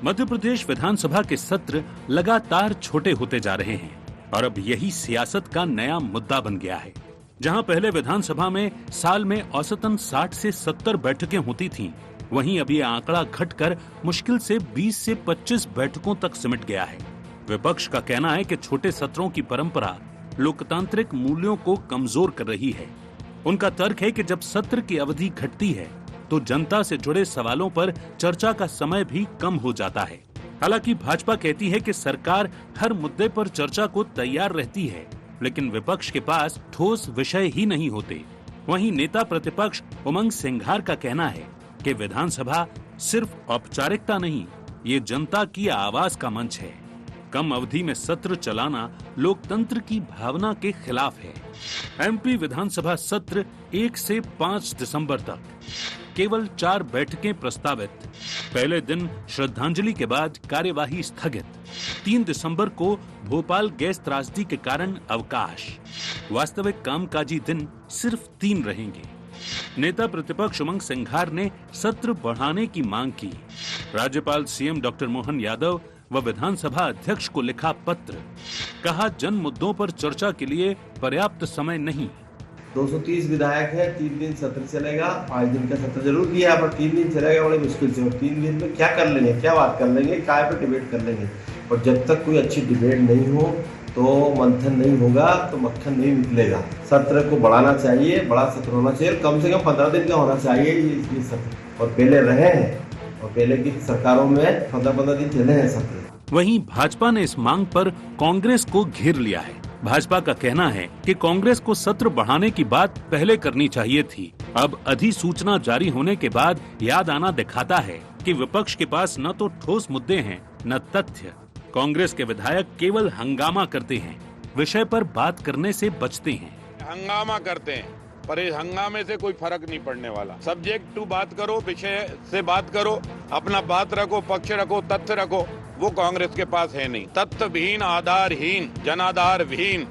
मध्य प्रदेश विधानसभा के सत्र लगातार छोटे होते जा रहे हैं और अब यही सियासत का नया मुद्दा बन गया है। जहां पहले विधानसभा में साल में औसतन 60 से 70 बैठकें होती थीं, वहीं अब ये आंकड़ा घटकर मुश्किल से 20 से 25 बैठकों तक सिमट गया है। विपक्ष का कहना है कि छोटे सत्रों की परंपरा लोकतांत्रिक मूल्यों को कमजोर कर रही है। उनका तर्क है कि जब सत्र की अवधि घटती है तो जनता से जुड़े सवालों पर चर्चा का समय भी कम हो जाता है। हालांकि भाजपा कहती है कि सरकार हर मुद्दे पर चर्चा को तैयार रहती है, लेकिन विपक्ष के पास ठोस विषय ही नहीं होते। वहीं नेता प्रतिपक्ष उमंग सिंघार का कहना है कि विधानसभा सिर्फ औपचारिकता नहीं, ये जनता की आवाज का मंच है। कम अवधि में सत्र चलाना लोकतंत्र की भावना के खिलाफ है। एमपी विधानसभा सत्र 1 से 5 दिसंबर तक, केवल 4 बैठकें प्रस्तावित। पहले दिन श्रद्धांजलि के बाद कार्यवाही स्थगित। 3 दिसंबर को भोपाल गैस त्रासदी के कारण अवकाश। वास्तविक कामकाजी दिन सिर्फ 3 रहेंगे। नेता प्रतिपक्ष उमंग सिंघार ने सत्र बढ़ाने की मांग की। राज्यपाल सीएम डॉक्टर मोहन यादव व विधानसभा अध्यक्ष को लिखा पत्र। कहा, जन मुद्दों पर चर्चा के लिए पर्याप्त समय नहीं। 230 विधायक है, 3 दिन सत्र चलेगा। 5 दिन का सत्र जरूर किया, पर 3 दिन चलेगा बड़े मुश्किल से। 3 दिन में क्या कर लेंगे, क्या बात कर लेंगे, काय पे डिबेट कर लेंगे। और जब तक कोई अच्छी डिबेट नहीं हो तो मंथन नहीं होगा, तो मक्खन नहीं निकलेगा। सत्र को बढ़ाना चाहिए, बड़ा सत्र होना चाहिए, कम से कम 15 दिन का होना चाहिए ये सत्र। और पहले रहे हैं, और पहले की सरकारों में 15-15 दिन चले हैं सत्र। वहीं भाजपा ने इस मांग पर कांग्रेस को घेर लिया है। भाजपा का कहना है कि कांग्रेस को सत्र बढ़ाने की बात पहले करनी चाहिए थी। अब अधिसूचना जारी होने के बाद याद आना दिखाता है कि विपक्ष के पास न तो ठोस मुद्दे हैं, न तथ्य। कांग्रेस के विधायक केवल हंगामा करते हैं, विषय पर बात करने से बचते हैं। हंगामा करते हैं, पर इस हंगामे से कोई फर्क नहीं पड़ने वाला। सब्जेक्ट टू बात करो, विषय से बात करो, अपना बात रखो, पक्ष रखो, तथ्य रखो। वो कांग्रेस के पास है नहीं। तथ्यहीन, आधारहीन, जनाधारहीन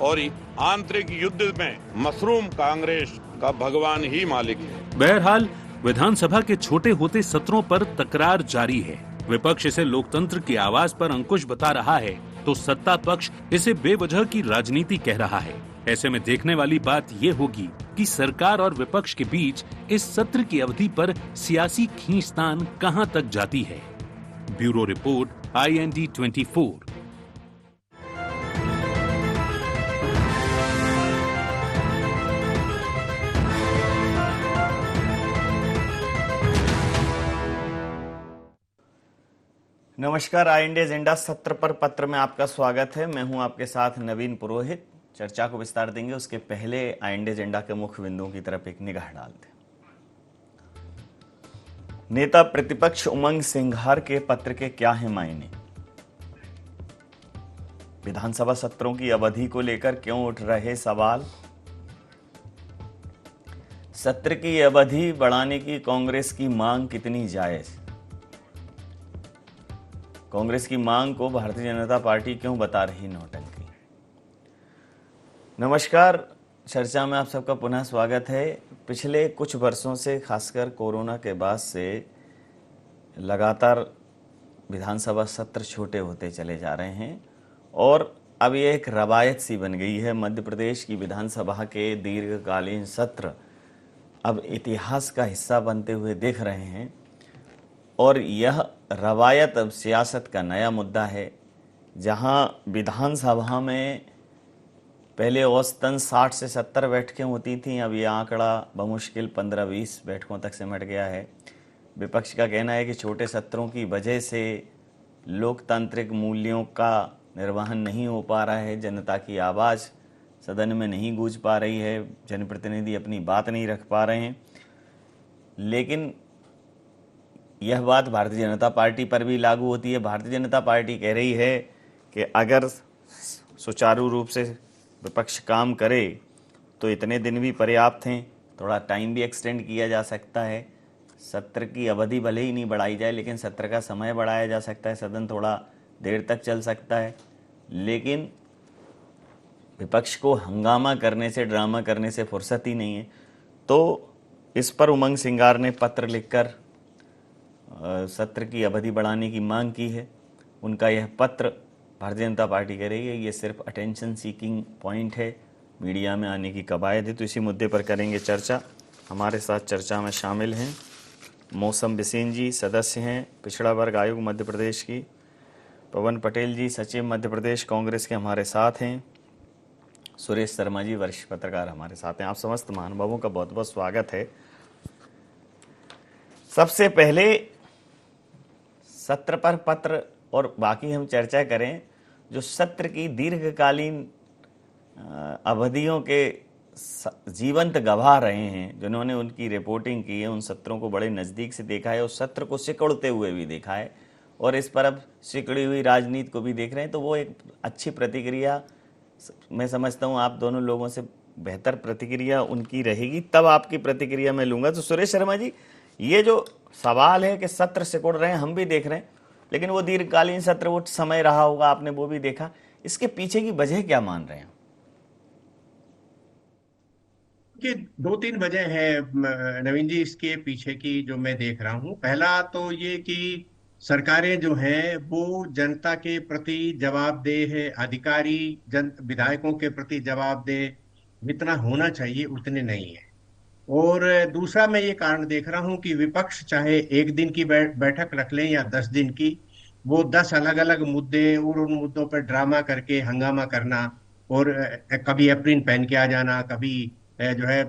और आंतरिक युद्ध में मशरूम कांग्रेस का भगवान ही मालिक है। बहरहाल विधानसभा के छोटे होते सत्रों पर तकरार जारी है। विपक्ष इसे लोकतंत्र की आवाज पर अंकुश बता रहा है, तो सत्ता पक्ष इसे बेवजह की राजनीति कह रहा है। ऐसे में देखने वाली बात ये होगी कि सरकार और विपक्ष के बीच इस सत्र की अवधि पर सियासी खींचतान कहां तक जाती है। Bureau report, IND 24। नमस्कार, IND एजेंडा सत्र पर पत्र में आपका स्वागत है। मैं हूं आपके साथ नवीन पुरोहित। चर्चा को विस्तार देंगे, उसके पहले IND एजेंडा के मुख्य बिंदुओं की तरफ एक निगाह डालते हैं। नेता प्रतिपक्ष उमंग सिंघार के पत्र के क्या है मायने? विधानसभा सत्रों की अवधि को लेकर क्यों उठ रहे सवाल? सत्र की अवधि बढ़ाने की कांग्रेस की मांग कितनी जायज? कांग्रेस की मांग को भारतीय जनता पार्टी क्यों बता रही नौटंकी? नमस्कार, चर्चा में आप सबका पुनः स्वागत है। पिछले कुछ वर्षों से, खासकर कोरोना के बाद से, लगातार विधानसभा सत्र छोटे होते चले जा रहे हैं और अब ये एक रवायत सी बन गई है। मध्य प्रदेश की विधानसभा के दीर्घकालीन सत्र अब इतिहास का हिस्सा बनते हुए दिख रहे हैं और यह रवायत अब सियासत का नया मुद्दा है। जहां विधानसभा में पहले औसतन 60 से 70 बैठकें होती थीं, अब ये आंकड़ा बमुश्किल 15-20 बैठकों तक सिमट गया है। विपक्ष का कहना है कि छोटे सत्रों की वजह से लोकतांत्रिक मूल्यों का निर्वहन नहीं हो पा रहा है, जनता की आवाज़ सदन में नहीं गूंज पा रही है, जनप्रतिनिधि अपनी बात नहीं रख पा रहे हैं। लेकिन यह बात भारतीय जनता पार्टी पर भी लागू होती है। भारतीय जनता पार्टी कह रही है कि अगर सुचारू रूप से विपक्ष काम करे तो इतने दिन भी पर्याप्त हैं, थोड़ा टाइम भी एक्सटेंड किया जा सकता है। सत्र की अवधि भले ही नहीं बढ़ाई जाए, लेकिन सत्र का समय बढ़ाया जा सकता है, सदन थोड़ा देर तक चल सकता है। लेकिन विपक्ष को हंगामा करने से, ड्रामा करने से फुर्सत ही नहीं है। तो इस पर उमंग सिंघार ने पत्र लिखकर सत्र की अवधि बढ़ाने की मांग की है। उनका यह पत्र भारतीय जनता पार्टी कह रही है ये सिर्फ अटेंशन सीकिंग पॉइंट है, मीडिया में आने की कवायद है। तो इसी मुद्दे पर करेंगे चर्चा। हमारे साथ चर्चा में शामिल हैं मौसम बिसेन जी, सदस्य हैं पिछड़ा वर्ग आयोग मध्य प्रदेश की, पवन पटेल जी सचिव मध्य प्रदेश कांग्रेस के हमारे साथ हैं, सुरेश शर्मा जी वरिष्ठ पत्रकार हमारे साथ हैं। आप समस्त महानुभावों का बहुत बहुत स्वागत है। सबसे पहले सत्र पर पत्र और बाकी हम चर्चा करें। जो सत्र की दीर्घकालीन अवधियों के जीवंत गवाह रहे हैं, जिन्होंने उनकी रिपोर्टिंग की है, उन सत्रों को बड़े नज़दीक से देखा है, उस सत्र को सिकुड़ते हुए भी देखा है और इस पर अब सिकुड़ी हुई राजनीति को भी देख रहे हैं। तो वो एक अच्छी प्रतिक्रिया मैं समझता हूँ, आप दोनों लोगों से बेहतर प्रतिक्रिया उनकी रहेगी, तब आपकी प्रतिक्रिया मैं लूँगा। तो सुरेश शर्मा जी, ये जो सवाल है कि सत्र सिकुड़ रहे हैं, हम भी देख रहे हैं, लेकिन वो दीर्घकालीन सत्र वो समय रहा होगा, आपने वो भी देखा, इसके पीछे की वजह क्या मान रहे हैं? कि दो तीन वजह है नवीन जी इसके पीछे की जो मैं देख रहा हूँ। पहला तो ये कि सरकारें जो हैं वो जनता के प्रति जवाबदेह है, अधिकारी जन विधायकों के प्रति जवाबदेह जितना होना चाहिए उतने नहीं है। और दूसरा मैं ये कारण देख रहा हूँ कि विपक्ष चाहे एक दिन की बैठक रख लें या 10 दिन की, वो 10 अलग अलग मुद्दे और उन मुद्दों पर ड्रामा करके हंगामा करना और कभी एप्रिन पहन के आ जाना, कभी जो है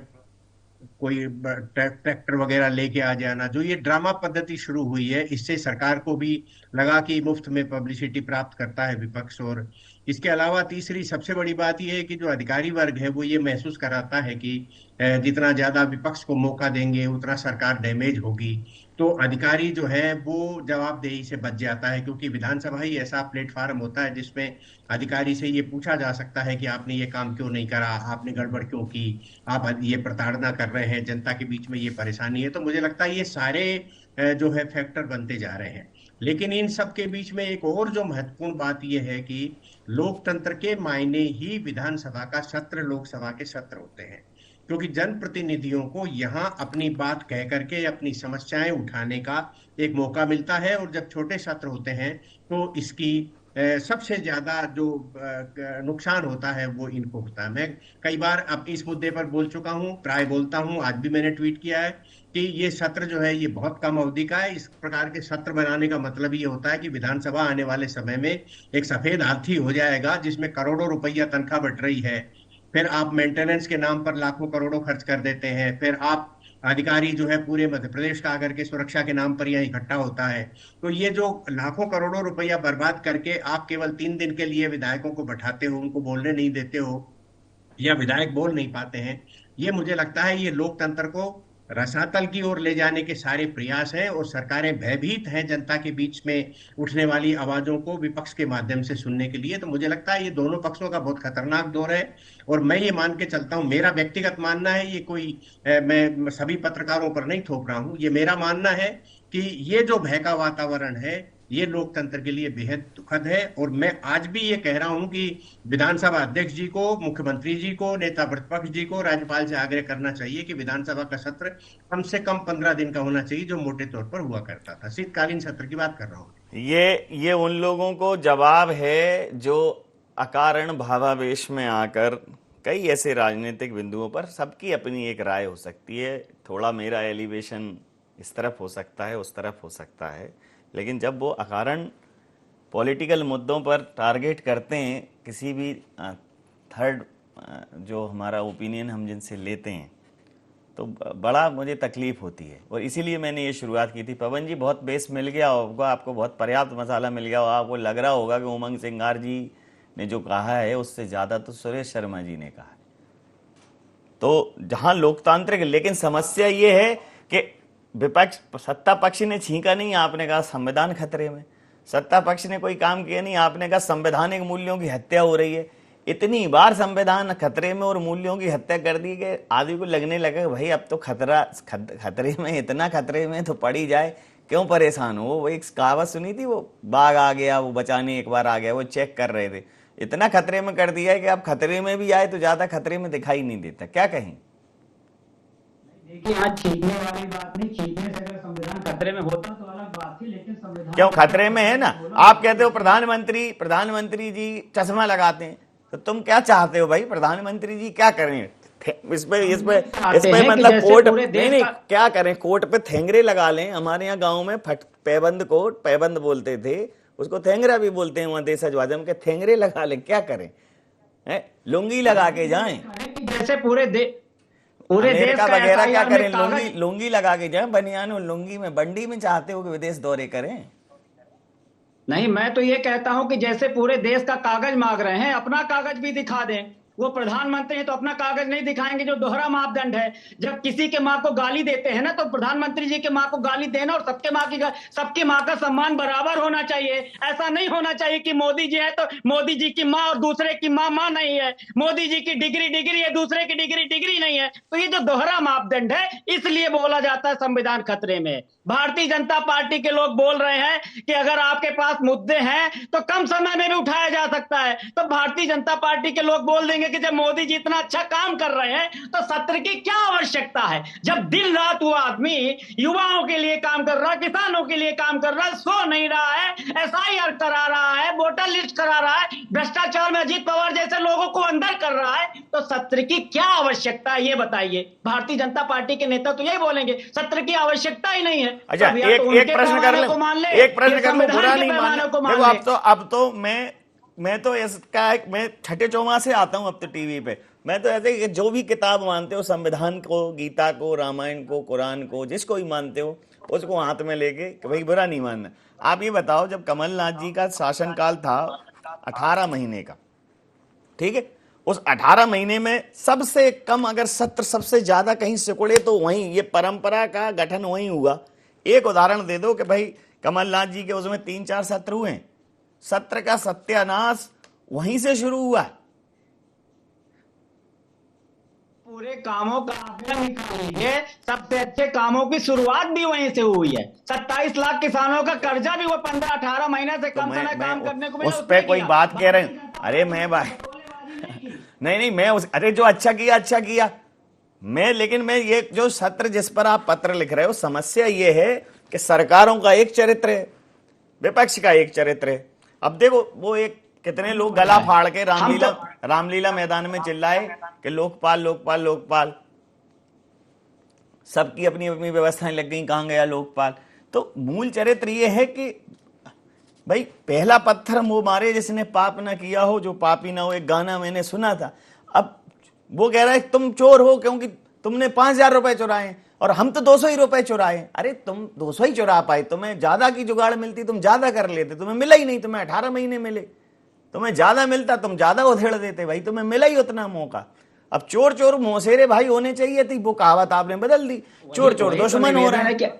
कोई ट्रैक्टर वगैरह लेके आ जाना, जो ये ड्रामा पद्धति शुरू हुई है, इससे सरकार को भी लगा कि मुफ्त में पब्लिसिटी प्राप्त करता है विपक्ष। और इसके अलावा तीसरी सबसे बड़ी बात यह है कि जो अधिकारी वर्ग है वो ये महसूस कराता है कि जितना ज्यादा विपक्ष को मौका देंगे उतना सरकार डैमेज होगी। तो अधिकारी जो है वो जवाबदेही से बच जाता है, क्योंकि विधानसभा ही ऐसा प्लेटफॉर्म होता है जिसमें अधिकारी से ये पूछा जा सकता है कि आपने ये काम क्यों नहीं करा, आपने गड़बड़ क्यों की, आप ये प्रताड़ना कर रहे हैं, जनता के बीच में ये परेशानी है। तो मुझे लगता है ये सारे जो है फैक्टर बनते जा रहे हैं। लेकिन इन सब के बीच में एक और जो महत्वपूर्ण बात यह है कि लोकतंत्र के मायने ही विधानसभा का सत्र लोकसभा के सत्र होते हैं, क्योंकि जनप्रतिनिधियों को यहाँ अपनी बात कह करके अपनी समस्याएं उठाने का एक मौका मिलता है। और जब छोटे सत्र होते हैं तो इसकी सबसे ज्यादा जो नुकसान होता है वो इनको होता है। मैं कई बार अब इस मुद्दे पर बोल चुका हूँ, प्राय बोलता हूँ, आज भी मैंने ट्वीट किया है कि ये सत्र जो है ये बहुत कम अवधि का है। इस प्रकार के सत्र बनाने का मतलब ये होता है कि विधानसभा आने वाले समय में एक सफेद हाथी हो जाएगा जिसमें करोड़ों रुपया तनख्वाह बढ़ रही है, फिर आप मेंटेनेंस के नाम पर लाखों करोड़ों खर्च कर देते हैं, फिर आप अधिकारी जो है पूरे मध्य प्रदेश का आकर के सुरक्षा के नाम पर यहाँ इकट्ठा होता है। तो ये जो लाखों करोड़ों रुपया बर्बाद करके आप केवल 3 दिन के लिए विधायकों को बैठाते हो, उनको बोलने नहीं देते हो या विधायक बोल नहीं पाते हैं, ये मुझे लगता है ये लोकतंत्र को रसातल की ओर ले जाने के सारे प्रयास हैं। और सरकारें भयभीत हैं जनता के बीच में उठने वाली आवाजों को विपक्ष के माध्यम से सुनने के लिए। तो मुझे लगता है ये दोनों पक्षों का बहुत खतरनाक दौर है। और मैं ये मान के चलता हूं, मेरा व्यक्तिगत मानना है, ये कोई मैं सभी पत्रकारों पर नहीं थोप रहा हूं, ये मेरा मानना है कि ये जो भय का वातावरण है ये लोकतंत्र के लिए बेहद दुखद है। और मैं आज भी ये कह रहा हूं कि विधानसभा अध्यक्ष जी को, मुख्यमंत्री जी को, नेता प्रतिपक्ष जी को, राज्यपाल से आग्रह करना चाहिए कि विधानसभा का सत्र कम से कम 15 दिन का होना चाहिए, जो मोटे तौर पर हुआ करता था। शीतकालीन सत्र की बात कर रहा हूं। ये उन लोगों को जवाब है जो अकारण भावावेश में आकर कई ऐसे राजनीतिक बिंदुओं पर सबकी अपनी एक राय हो सकती है, थोड़ा मेरा एलिवेशन इस तरफ हो सकता है, उस तरफ हो सकता है, लेकिन जब वो अकारण पॉलिटिकल मुद्दों पर टारगेट करते हैं किसी भी थर्ड जो हमारा ओपिनियन हम जिनसे लेते हैं, तो बड़ा मुझे तकलीफ होती है। और इसीलिए मैंने ये शुरुआत की थी। पवन जी, बहुत बेस मिल गया होगा आपको, बहुत पर्याप्त मसाला मिल गया होगा, आपको लग रहा होगा कि उमंग सिंगार जी ने जो कहा है उससे ज़्यादा तो सुरेश शर्मा जी ने कहा है। तो जहाँ लोकतांत्रिक, लेकिन समस्या ये है कि विपक्ष, सत्ता पक्ष ने छींका नहीं, आपने कहा संविधान खतरे में। सत्ता पक्ष ने कोई काम किया नहीं, आपने कहा संवैधानिक मूल्यों की हत्या हो रही है। इतनी बार संविधान खतरे में और मूल्यों की हत्या कर दी कि आदमी को लगने लगा भाई अब तो खतरे में, इतना खतरे में तो पड़ी जाए, क्यों परेशान हो। वो एक कहावत सुनी थी, वो बाघ आ गया, वो बचाने एक बार आ गया, वो चेक कर रहे थे, इतना खतरे में कर दिया है कि अब खतरे में भी आए तो ज्यादा खतरे में दिखाई नहीं देता। क्या कहें? देखिए, आज छींकने वाली बात नहीं, छींकने से अगर संविधान खतरे में होता तो अलग बात थी, लेकिन संविधान क्यों खतरे में है ना? आप कहते हो प्रधानमंत्री जी चश्मा लगाते हैं, तो तुम क्या चाहते हो भाई? प्रधानमंत्री जी क्या करें? इस पे मतलब कोर्ट नहीं क्या करें? कोर्ट पे थेंगरे लगा लें। हमारे यहाँ गांव में पैबंद बोलते थे, उसको थेंगरा भी बोलते हैं वहां देशज के। थेंगरे लगा लें, क्या करें? लुंगी लगा के जाएं, जैसे पूरे देश का वगैरह क्या करें? कागज लुंगी लगा के जाएं, बनियान और लुंगी में। बंडी में चाहते हो कि विदेश दौरे करें? नहीं, मैं तो ये कहता हूं कि जैसे पूरे देश का कागज मांग रहे हैं, अपना कागज भी दिखा दें। वो प्रधानमंत्री तो अपना कागज नहीं दिखाएंगे, जो दोहरा मापदंड है। जब किसी के माँ को गाली देते हैं ना, तो प्रधानमंत्री जी के माँ को गाली देना और सबकी माँ का सम्मान बराबर होना चाहिए। ऐसा नहीं होना चाहिए कि मोदी जी है तो मोदी जी की माँ और दूसरे की माँ नहीं है, मोदी जी की डिग्री है, दूसरे की डिग्री नहीं है। तो ये जो दोहरा मापदंड है, इसलिए बोला जाता है संविधान खतरे में। भारतीय जनता पार्टी के लोग बोल रहे हैं कि अगर आपके पास मुद्दे हैं तो कम समय में भी उठाया जा सकता है। तो भारतीय जनता पार्टी के लोग बोल देंगे कि जब मोदी जी इतना अच्छा काम कर रहे हैं तो सत्र की क्या आवश्यकता है? जब दिन रात वो आदमी युवाओं के लिए काम कर रहा है, किसानों के लिए काम कर रहा है, सो नहीं रहा है, एसआईआर करा रहा है, वोटर लिस्ट करा रहा है, भ्रष्टाचार में अजीत पवार जैसे लोगों को अंदर कर रहा है, तो सत्र की क्या आवश्यकता है? ये बताइए। भारतीय जनता पार्टी के नेता तो यही बोलेंगे, सत्र की आवश्यकता ही नहीं है। अच्छा, एक प्रश्न कर ले, बुरा नहीं मान। देखो, अब तो मैं तो इसका मैं छठे चौमा से आता हूं अब तो टीवी पे। मैं तो ऐसे कि जो भी किताब मानते हो, संविधान को, गीता को, रामायण को, कुरान को, जिसको भी मानते हो उसको हाथ में लेके कि भाई बुरा नहीं मानना। आप ये बताओ, जब कमलनाथ जी का शासनकाल था 18 महीने का, ठीक है, उस 18 महीने में सबसे कम अगर सत्र सबसे ज्यादा कहीं सिकुड़े तो वहीं ये परंपरा का गठन वहीं हुआ। एक उदाहरण दे दो कि भाई कमलनाथ जी के उसमें 3-4 सत्र हुए हैं। सत्र का सत्यानाश वहीं से शुरू हुआ है। पूरे कामों का आंकड़ा निकाल लीजिए, सबसे अच्छे कामों की शुरुआत भी वहीं से हुई है। 27 लाख किसानों का कर्जा भी वो 15-18 महीने से कम समय काम करने को उस पे कोई बात कह रहे हैं? अरे मैं भाई नहीं मैं अरे जो अच्छा किया लेकिन मैं ये जो सत्र जिस पर आप पत्र लिख रहे हो, समस्या ये है कि सरकारों का एक चरित्र है, विपक्ष का एक चरित्र है। अब देखो, वो एक कितने लोग गला फाड़ के रामलीला मैदान में चिल्लाए कि लोकपाल। सबकी अपनी अपनी व्यवस्थाएं लग गई, कहां गया लोकपाल? तो मूल चरित्र ये है कि भाई पहला पत्थर वो मारे जिसने पाप ना किया हो, जो पापी ना हो। एक गाना मैंने सुना था। अब वो कह रहा है तुम चोर हो क्योंकि तुमने 5,000 रुपए चुराए और हम तो 200 ही रुपए चुराए। अरे तुम 200 ही चुरा पाए, तुम्हें ज्यादा की जुगाड़ मिलती तुम ज्यादा कर लेते, तुम्हें मिला ही नहीं। तुम्हें 18 महीने मिले, तुम्हें ज्यादा मिलता तुम ज्यादा उधेड़ देते, भाई तुम्हें मिला ही उतना मौका। अब चोर मौसेरे भाई होने चाहिए थी, वो कहावत आपने बदल दी। चोर दुश्मन हो रहे हैं।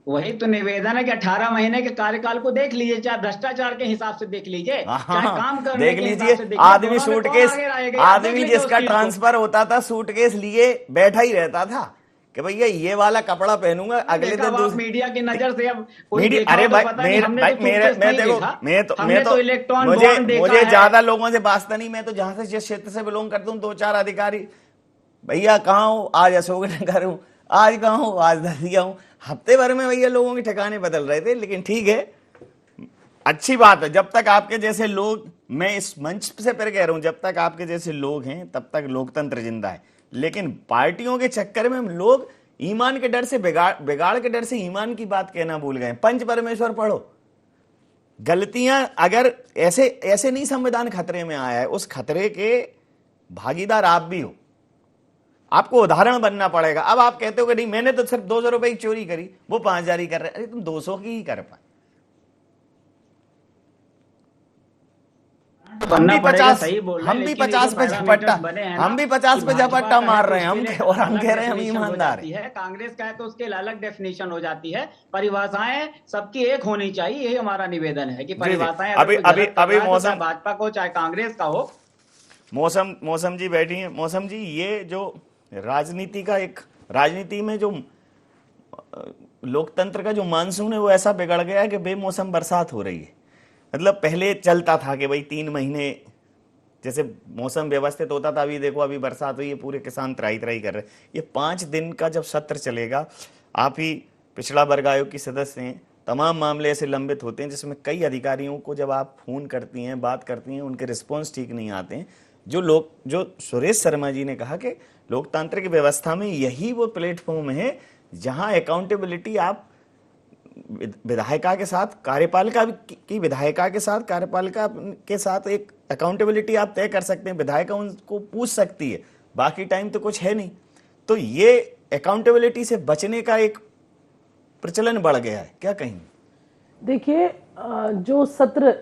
वही तो निवेदन है कि 18 महीने के कार्यकाल को देख लीजिए, चाहे भ्रष्टाचार के हिसाब से देख लीजिए, चाहे काम करने देख लीजिए। आदमी जिसका ट्रांसफर होता था सूटकेस लिए बैठा ही रहता था कि भैया ये वाला कपड़ा पहनूंगा, अगले दिन मीडिया की नजर से। अब अरे भाई मुझे ज्यादा लोगों से वास्ता नहीं। मैं तो जहां से जिस क्षेत्र से बिलोंग करता हूँ, 2-4 अधिकारी, भैया कहाँ हो? आज अशोकनगर हूँ, आज कहाँ हूँ? आज दतिया हूँ। हफ्ते भर में भैया लोगों के ठिकाने बदल रहे थे। लेकिन ठीक है, अच्छी बात है। जब तक आपके जैसे लोग, मैं इस मंच से फिर कह रहा हूं, जब तक आपके जैसे लोग हैं तब तक लोकतंत्र जिंदा है। लेकिन पार्टियों के चक्कर में लोग ईमान के डर से बिगाड़ के डर से ईमान की बात कहना भूल गए। पंच परमेश्वर पढ़ो। गलतियां अगर ऐसे नहीं संविधान खतरे में आया है, उस खतरे के भागीदार आप भी हो। आपको उदाहरण बनना पड़ेगा। अब आप कहते हो कि नहीं मैंने तो सिर्फ 200 रुपए की चोरी करी, वो 5,000 ही कर रहे। अरे तुम 200 की ही कर पाए। हम भी 50 पे झपट्टा मार रहे हैं और हम कह रहे हैं हम ईमानदार हैं। कांग्रेस का है तो उसके अलग डेफिनेशन हो जाती है। परिभाषाएं सबकी एक होनी चाहिए, यही हमारा निवेदन है कि परिभाषाएं अभी मौसम, भाजपा को चाहे कांग्रेस का हो। मौसम जी बैठी है। मौसम जी, ये जो राजनीति में जो लोकतंत्र का जो मानसून है वो ऐसा बिगड़ गया है कि बेमौसम बरसात हो रही है। मतलब पहले चलता था कि भाई 3 महीने जैसे मौसम व्यवस्थित होता था, अभी देखो अभी बरसात हुई है, पूरे किसान त्राही कर रहे हैं। ये 5 दिन का जब सत्र चलेगा, आप ही पिछड़ा वर्ग आयोग की सदस्य हैं, तमाम मामले ऐसे लंबित होते हैं जिसमें कई अधिकारियों को जब आप फोन करती हैं, बात करती हैं, उनके रिस्पॉन्स ठीक नहीं आते हैं। जो सुरेश शर्मा जी ने कहा कि लोकतांत्रिक व्यवस्था में यही वो प्लेटफॉर्म है जहां अकाउंटेबिलिटी आप विधायिका के साथ कार्यपालिका की विधायिका के साथ कार्यपालिका के साथ एक अकाउंटेबिलिटी आप तय कर सकते हैं, विधायिका उनको पूछ सकती है, बाकी टाइम तो कुछ है नहीं। तो ये अकाउंटेबिलिटी से बचने का एक प्रचलन बढ़ गया है, क्या कहेंगे? देखिए, जो सत्र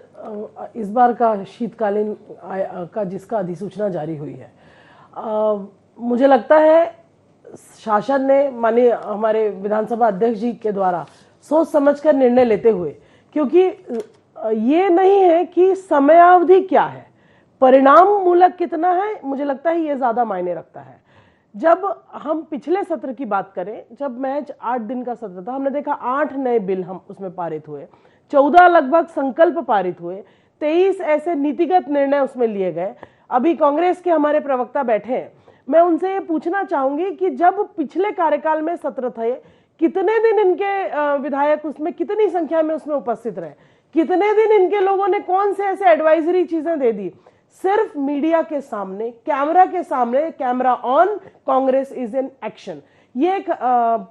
इस बार का शीतकालीन का जिसका अधिसूचना जारी हुई है, मुझे लगता है शासन ने माननीय हमारे विधानसभा अध्यक्ष जी के द्वारा सोच समझकर निर्णय लेते हुए, क्योंकि ये नहीं है कि समयावधि क्या है, परिणाम मूलक कितना है, मुझे लगता है ये ज्यादा मायने रखता है। जब हम पिछले सत्र की बात करें, जब मैच 8 दिन का सत्र था, हमने देखा 8 नए बिल हम उसमें पारित हुए, 14 लगभग संकल्प पारित हुए, 23 ऐसे नीतिगत निर्णय उसमें लिए गए। अभी कांग्रेस के हमारे प्रवक्ता बैठे हैं, मैं उनसे ये पूछना चाहूंगी कि जब पिछले कार्यकाल में सत्र थे, कितने दिन इनके विधायक उसमें, कितनी संख्या में उसमें उपस्थित रहे, कितने दिन इनके लोगों ने कौन से ऐसे एडवाइजरी चीजें दे दी? सिर्फ मीडिया के सामने, कैमरा के सामने, camera on, Congress is in action. ये एक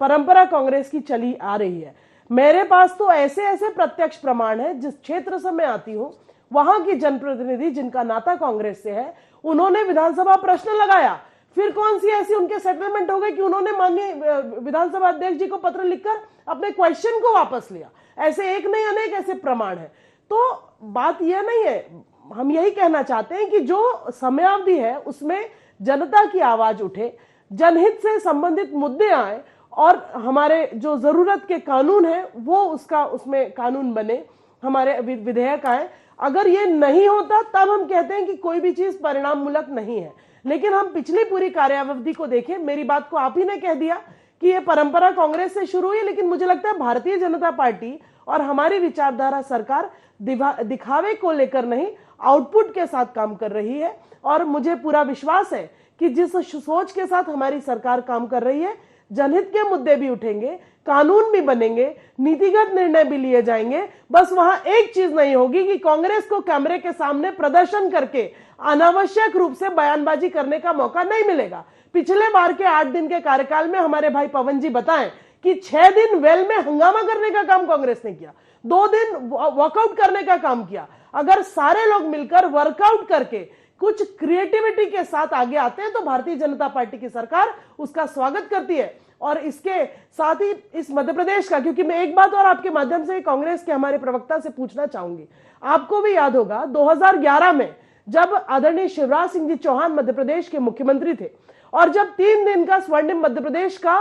परंपरा कांग्रेस की चली आ रही है। मेरे पास तो ऐसे ऐसे प्रत्यक्ष प्रमाण है, जिस क्षेत्र से मैं आती हूं वहां की जनप्रतिनिधि जिनका नाता कांग्रेस से है, उन्होंने विधानसभा प्रश्न लगाया, फिर कौन सी ऐसी उनके सेटलमेंट हो गई कि उन्होंने माननीय विधानसभा अध्यक्ष जी को पत्र लिखकर अपने क्वेश्चन को वापस लिया। ऐसे एक नहीं अनेक ऐसे प्रमाण है। तो बात यह नहीं है, हम यही कहना चाहते हैं कि जो समयावधि है उसमें जनता की आवाज उठे, जनहित से संबंधित मुद्दे आए और हमारे जो जरूरत के कानून है वो उसमें कानून बने, हमारे विधेयक आए। अगर ये नहीं होता तब हम कहते हैं कि कोई भी चीज परिणाम मूलक नहीं है। लेकिन हम पिछली पूरी कार्यावधि को देखें, मेरी बात को आप ही ने कह दिया कि ये परंपरा कांग्रेस से शुरू हुई, लेकिन मुझे लगता है भारतीय जनता पार्टी और हमारी विचारधारा सरकार दिखावे को लेकर नहीं, आउटपुट के साथ काम कर रही है। और मुझे पूरा विश्वास है कि जिस सोच के साथ हमारी सरकार काम कर रही है, जनहित के मुद्दे भी उठेंगे, कानून भी बनेंगे, नीतिगत निर्णय भी लिए जाएंगे। बस वहां एक चीज नहीं होगी कि कांग्रेस को कैमरे के सामने प्रदर्शन करके अनावश्यक रूप से बयानबाजी करने का मौका नहीं मिलेगा। पिछले बार के 8 दिन के कार्यकाल में हमारे भाई पवन जी बताएं कि 6 दिन वेल में हंगामा करने का काम कांग्रेस ने किया, 2 दिन वॉकआउट करने का काम किया। अगर सारे लोग मिलकर वर्कआउट करके कुछ क्रिएटिविटी के साथ आगे आते हैं तो भारतीय जनता पार्टी की सरकार उसका स्वागत करती है। और इसके साथ ही इस मध्य प्रदेश का, क्योंकि मैं एक बात और आपके माध्यम से कांग्रेस के हमारे प्रवक्ता से पूछना चाहूंगी, आपको भी याद होगा 2011 में जब आदरणीय शिवराज सिंह जी चौहान मध्य प्रदेश के मुख्यमंत्री थे और जब 3 दिन का स्वर्णिम मध्य प्रदेश का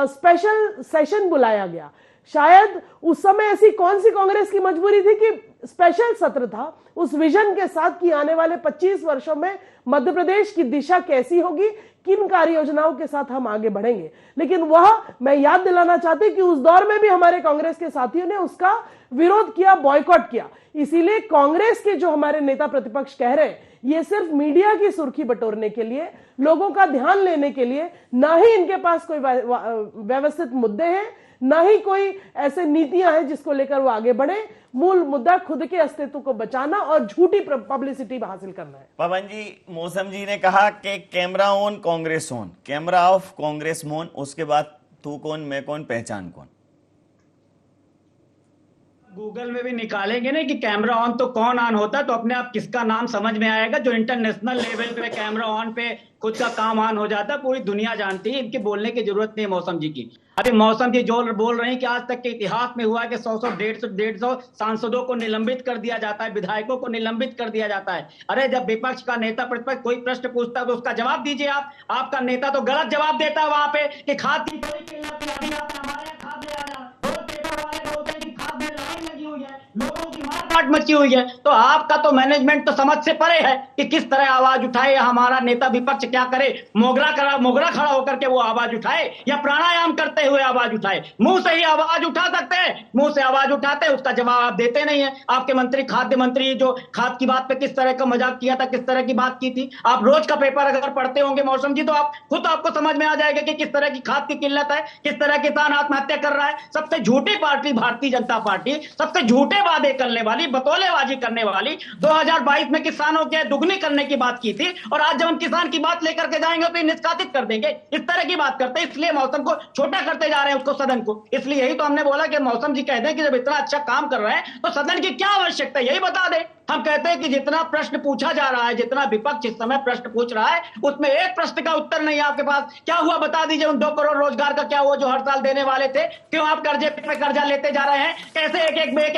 स्पेशल सेशन बुलाया गया, शायद उस समय ऐसी कौन सी कांग्रेस की मजबूरी थी कि स्पेशल सत्र था उस विजन के साथ कि आने वाले 25 वर्षों में मध्य प्रदेश की दिशा कैसी होगी, किन कार्य योजनाओं के साथ हम आगे बढ़ेंगे। लेकिन वह मैं याद दिलाना चाहती कि उस दौर में भी हमारे कांग्रेस के साथियों ने उसका विरोध किया, बॉयकॉट किया। इसीलिए कांग्रेस के जो हमारे नेता प्रतिपक्ष कह रहे हैं, ये सिर्फ मीडिया की सुर्खी बटोरने के लिए, लोगों का ध्यान लेने के लिए, ना ही इनके पास कोई व्यवस्थित मुद्दे हैं, ना ही कोई ऐसे नीतियां हैं जिसको लेकर वो आगे बढ़े। मूल मुद्दा खुद के अस्तित्व को बचाना और झूठी पब्लिसिटी हासिल करना है। पवन जी, मौसम जी ने कहा कि camera on Congress on, camera off Congress मौन, उसके बाद तू कौन मैं कौन पहचान कौन। गूगल में भी निकालेंगे ना कि कैमरा ऑन तो कौन ऑन होता है, तो अपने आप किसका नाम समझ में आएगा। जो इंटरनेशनल लेवल पे कैमरा ऑन पे खुद का काम ऑन हो जाता है, पूरी दुनिया जानती है, इनके बोलने की जरूरत नहीं है मौसम जी की। अभी मौसम जी जो बोल रहे हैं कि आज तक के इतिहास में हुआ है कि 100-150 सांसदों को निलंबित कर दिया जाता है, विधायकों को निलंबित कर दिया जाता है। अरे जब विपक्ष का नेता प्रतिपक्ष कोई प्रश्न पूछता है तो उसका जवाब दीजिए आप। आपका नेता तो गलत जवाब देता है वहां पे कि खाद की खाद ले आना, लोगों की मार घबराहट मची हुई है। तो आपका तो मैनेजमेंट तो समझ से परे है कि किस तरह आवाज उठाए, या हमारा नेता विपक्ष क्या करे, मोगरा खड़ा होकर के वो आवाज उठाए या प्राणायाम करते हुए आवाज उठाए। मुंह से ही आवाज उठा सकते हैं, मुंह से आवाज उठाते हैं, उसका जवाब आप देते नहीं है। आपके मंत्री, खाद्य मंत्री, जो खाद की बात पे किस तरह का मजाक किया था, किस तरह की बात की थी। आप रोज का पेपर अगर पढ़ते होंगे मौसम जी, तो आप खुद आपको समझ में आ जाएगा कि किस तरह की खाद की किल्लत है, किस तरह किसान आत्महत्या कर रहा है। सबसे झूठी पार्टी भारतीय जनता पार्टी, सबसे झूठे वादे करने वाली, बतौलेबाजी करने वाली, 2022 में किसानों के दुगनी करने की बात की थी, और आज जब हम किसान की बात लेकर के जाएंगे तो निष्कासित कर देंगे। इस तरह की बात करते हैं, इसलिए मौसम को छोटा करते जा रहे हैं, उसको, सदन को। इसलिए यही तो हमने बोला कि मौसम जी कह दें कि जब इतना अच्छा काम कर रहे हैं तो सदन की क्या आवश्यकता है, यही बता दें। हम कहते हैं कि जितना प्रश्न पूछा जा रहा है, जितना विपक्ष इस समय प्रश्न पूछ रहा है, उसमें एक प्रश्न का उत्तर नहीं है आपके पास। क्या हुआ बता दीजिए, उन 2 करोड़ रोजगार का क्या हुआ जो हर साल देने वाले थे? क्यों आप कर्जे पे कर्जा लेते जा रहे हैं? कैसे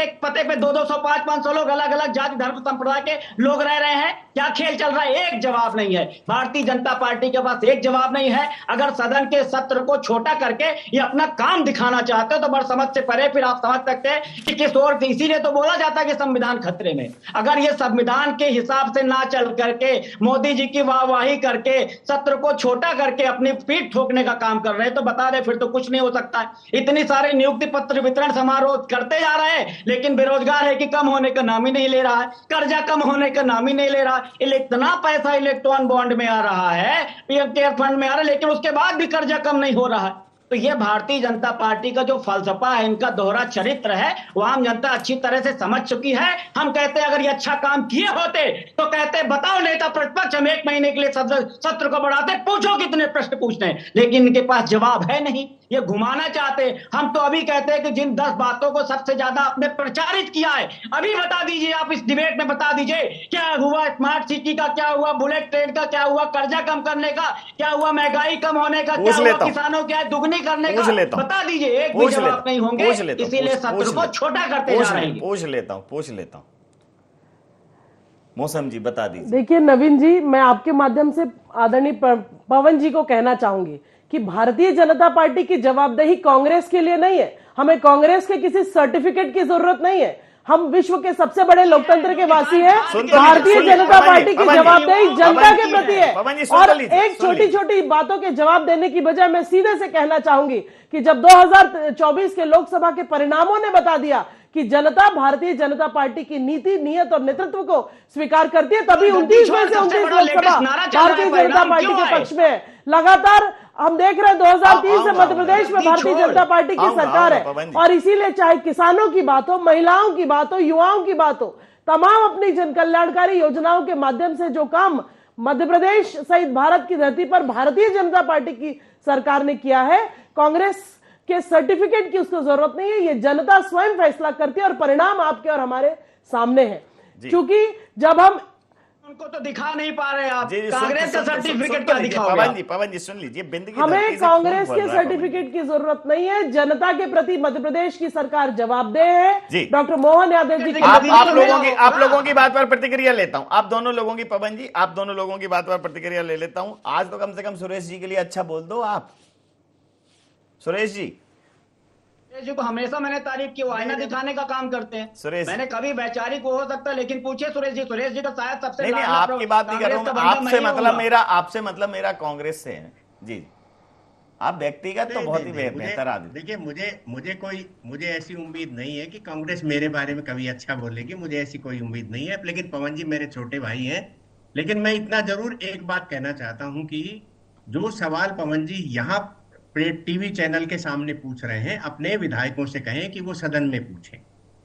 एक पते पे 200, 500 लोग, अलग अलग जाति धर्म संप्रदाय के लोग रह रहे हैं? क्या खेल चल रहा है? एक जवाब नहीं है। भारतीय जनता पार्टी के पास एक जवाब नहीं है। अगर सदन के सत्र को छोटा करके ये अपना काम दिखाना चाहते हो तो बड़ समझ से परे फिर आप समझ सकते हैं कि किस ओर से। इसीलिए तो बोला जाता है कि संविधान खतरे में। अगर ये संविधान के हिसाब से ना चल करके, मोदी जी की वाहवाही करके, सत्र को छोटा करके अपनी पीठ ठोकने का काम कर रहे हैं, तो बता दें फिर तो कुछ नहीं हो सकता है। इतनी सारे नियुक्ति पत्र वितरण समारोह करते जा रहे हैं, लेकिन बेरोजगार है कि कम होने का नाम ही नहीं ले रहा है, कर्जा कम होने का नाम ही नहीं ले रहा है। इतना पैसा इलेक्ट्रॉन बॉन्ड में आ रहा है, पीएम केयर फंड में आ रहा है, लेकिन उसके बाद भी कर्जा कम नहीं हो रहा है। तो ये भारतीय जनता पार्टी का जो फलसफा है, इनका दोहरा चरित्र है, वो आम जनता अच्छी तरह से समझ चुकी है। हम कहते हैं अगर ये अच्छा काम किए होते तो कहते बताओ नेता प्रतिपक्ष, हम 1 महीने के लिए सत्र को बढ़ाते, पूछो कितने प्रश्न पूछते हैं, लेकिन इनके पास जवाब है नहीं। ये घुमाना चाहते। हम तो अभी कहते हैं कि जिन 10 बातों को सबसे ज्यादा आपने प्रचारित किया है, अभी बता दीजिए, आप इस डिबेट में बता दीजिए क्या हुआ। स्मार्ट सिटी का क्या हुआ, बुलेट ट्रेन का क्या हुआ, कर्जा कम करने का क्या हुआ, महंगाई कम होने का क्या हुआ, किसानों क्या दुगनी करने का, बता दीजिए। एक भी जवाब नहीं होंगे, इसीलिए सत्र को छोटा करते जा रहे हैं। पूछ लेता हूं मौसम जी, बता दीजिए। देखिए नवीन जी, मैं आपके माध्यम से आदरणीय पवन जी को कहना चाहूंगी कि भारतीय जनता पार्टी की जवाबदेही कांग्रेस के लिए नहीं है। हमें कांग्रेस के किसी सर्टिफिकेट की जरूरत नहीं है। हम विश्व के सबसे बड़े लोकतंत्र के वासी हैं। भारतीय जनता पार्टी की जवाबदेही जनता के प्रति है। और एक छोटी छोटी बातों के जवाब देने की बजाय मैं सीधे से कहना चाहूंगी कि जब 2024 के लोकसभा के परिणामों ने बता दिया कि जनता भारतीय जनता पार्टी की नीति, नियत और नेतृत्व को स्वीकार करती है, तभी 29 में से 29 लोकसभा भारतीय जनता पार्टी के पक्ष में है। लगातार हम देख रहे हैं 2003 से मध्य प्रदेश में भारतीय जनता पार्टी की सरकार है, और इसीलिए चाहे किसानों की बात हो, महिलाओं की बात हो, युवाओं की बात हो, तमाम अपनी जन कल्याणकारी योजनाओं के माध्यम से जो काम मध्य प्रदेश सहित भारत की धरती पर भारतीय जनता पार्टी की सरकार ने किया है, कांग्रेस के सर्टिफिकेट की उसको जरूरत नहीं है। ये जनता स्वयं फैसला करती है और परिणाम आपके और हमारे सामने है। क्योंकि जब हम उनको तो दिखा नहीं पा रहे आप, कांग्रेस का सर्टिफिकेट क्या दिखाओगे? पवन जी सुन लीजिए, हमें कांग्रेस के सर्टिफिकेट की जरूरत नहीं है। जनता के प्रति मध्य प्रदेश की सरकार जवाबदेह है। डॉक्टर मोहन यादव जी आप लोगों की बात पर प्रतिक्रिया लेता हूं। आप दोनों लोगों की, पवन जी आप दोनों लोगों की बात पर प्रतिक्रिया ले लेता हूं। आज तो कम से कम सुरेश जी के लिए अच्छा बोल दो आप। सुरेश जी को हमेशा मैंने तारीफ की, वो आईना दिखाने का काम करते हैं। सुरेश, मैंने कभी वैचारिक हो सकता, लेकिन पूछे सुरेश जी का शायद सबसे नहीं, आपकी बात नहीं कर रहा हूं। आपसे मतलब मेरा कांग्रेस से है जी। आप व्यक्तिगत तो बहुत ही बेहतर आदमी। देखिए मुझे ऐसी उम्मीद नहीं है कि कांग्रेस मेरे बारे में कभी अच्छा बोलेगी, मुझे ऐसी कोई उम्मीद नहीं है। लेकिन पवन जी मेरे छोटे भाई हैं। लेकिन मैं इतना जरूर एक बात कहना चाहता हूं कि जो सवाल पवन जी यहाँ टीवी चैनल के सामने पूछ रहे हैं, अपने विधायकों से कहें कि वो सदन में पूछें।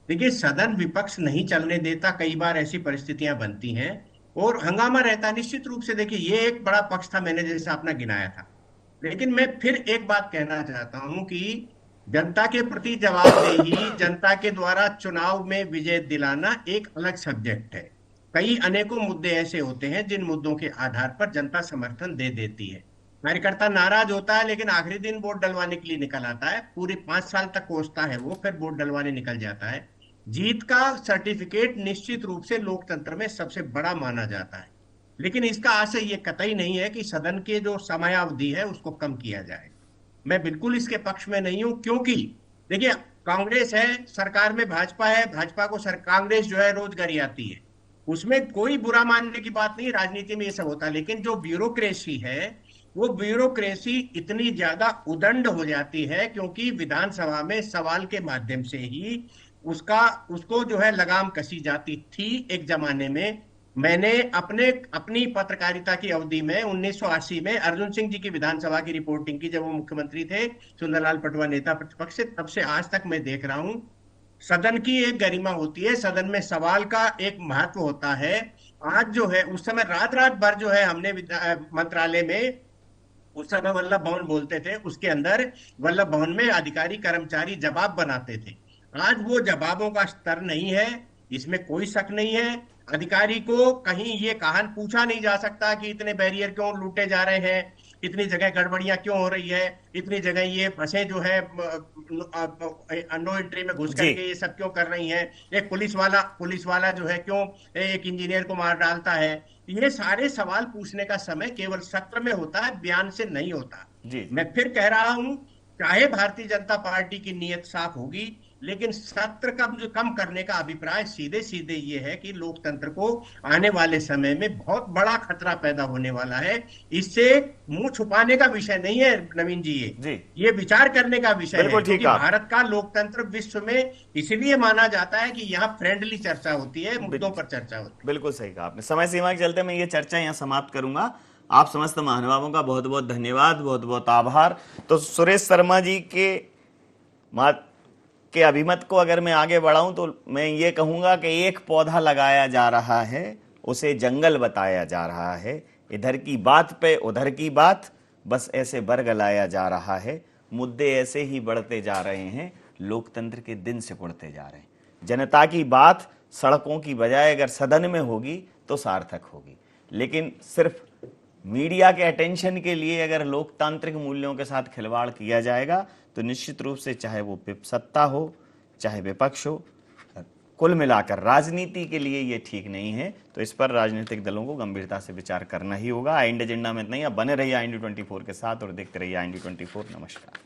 देखिए सदन विपक्ष नहीं चलने देता, कई बार ऐसी परिस्थितियां बनती हैं और हंगामा रहता है। निश्चित रूप से देखिए ये एक बड़ा पक्ष था, मैंने जैसे अपना गिनाया था। लेकिन मैं फिर एक बात कहना चाहता हूं कि जनता के प्रति जवाबदेही, जनता के द्वारा चुनाव में विजय दिलाना एक अलग सब्जेक्ट है। कई अनेकों मुद्दे ऐसे होते हैं जिन मुद्दों के आधार पर जनता समर्थन दे देती है। कार्यकर्ता नाराज होता है लेकिन आखिरी दिन वोट डलवाने के लिए निकल आता है, पूरी 5 साल तक कोसता है वो, फिर वोट डलवाने निकल जाता है। जीत का सर्टिफिकेट निश्चित रूप से लोकतंत्र में सबसे बड़ा माना जाता है, लेकिन इसका आशय ये कतई नहीं है कि सदन के जो समयावधि है उसको कम किया जाए। मैं बिल्कुल इसके पक्ष में नहीं हूं, क्योंकि देखिए कांग्रेस है, सरकार में भाजपा है, भाजपा को कांग्रेस जो है रोज गरी आती है, उसमें कोई बुरा मानने की बात नहीं, राजनीति में ये सब होता है। लेकिन जो ब्यूरोक्रेसी है, वो ब्यूरोक्रेसी इतनी ज्यादा उदंड हो जाती है, क्योंकि विधानसभा में सवाल के माध्यम से ही उसको जो है लगाम कसी जाती थी एक जमाने में। मैंने अपनी पत्रकारिता की अवधि में 1980 में अर्जुन सिंह जी की विधानसभा की रिपोर्टिंग की, जब वो मुख्यमंत्री थे, सुंदरलाल पटवा नेता प्रतिपक्ष से, तब से आज तक मैं देख रहा हूं सदन की एक गरिमा होती है, सदन में सवाल का एक महत्व होता है। आज जो है, उस समय रात रात भर जो है हमने मंत्रालय में, उस समय वल्लभ भवन बोलते थे, उसके अंदर वल्लभ भवन में अधिकारी कर्मचारी जवाब बनाते थे। आज वो जवाबों का स्तर नहीं है, इसमें कोई शक नहीं है। अधिकारी को कहीं ये कहान पूछा नहीं जा सकता कि इतने बैरियर क्यों लूटे जा रहे हैं, इतनी जगह गड़बड़ियां क्यों हो रही है, इतनी जगह ये बसें जो है नो एंट्री में घुस करके ये सब क्यों कर रही हैं, एक पुलिस वाला जो है क्यों एक इंजीनियर को मार डालता है। ये सारे सवाल पूछने का समय केवल सत्र में होता है, बयान से नहीं होता। मैं फिर कह रहा हूं, चाहे भारतीय जनता पार्टी की नीयत साफ होगी, लेकिन सत्र कम करने का अभिप्राय सीधे सीधे ये है कि लोकतंत्र को आने वाले समय में बहुत बड़ा खतरा पैदा होने वाला है। इससे मुंह छुपाने का विषय नहीं है नवीन जी, ये विचार करने का विषय है, क्योंकि भारत का लोकतंत्र विश्व में इसलिए माना जाता है कि यहाँ फ्रेंडली चर्चा होती है, मुद्दों पर चर्चा होती है। बिल्कुल सही कहा आपने। समय सीमा के चलते मैं ये चर्चा यहाँ समाप्त करूंगा। आप समस्त महानुभावों का बहुत बहुत धन्यवाद, बहुत बहुत आभार। तो सुरेश शर्मा जी के अभिमत को अगर मैं आगे बढ़ाऊं तो मैं ये कहूंगा कि एक पौधा लगाया जा रहा है, उसे जंगल बताया जा रहा है, इधर की बात पे उधर की बात, बस ऐसे बरगलाया जा रहा है। मुद्दे ऐसे ही बढ़ते जा रहे हैं, लोकतंत्र के दिन से बढ़ते जा रहे हैं। जनता की बात सड़कों की बजाय अगर सदन में होगी तो सार्थक होगी, लेकिन सिर्फ मीडिया के अटेंशन के लिए अगर लोकतांत्रिक मूल्यों के साथ खिलवाड़ किया जाएगा तो निश्चित रूप से, चाहे वो सत्ता हो चाहे विपक्ष हो, कुल मिलाकर राजनीति के लिए ये ठीक नहीं है। तो इस पर राजनीतिक दलों को गंभीरता से विचार करना ही होगा। आईएनडी एजेंडा में नहीं, अब बने रहिए IND24 के साथ और देखते रहिए IND24। नमस्कार।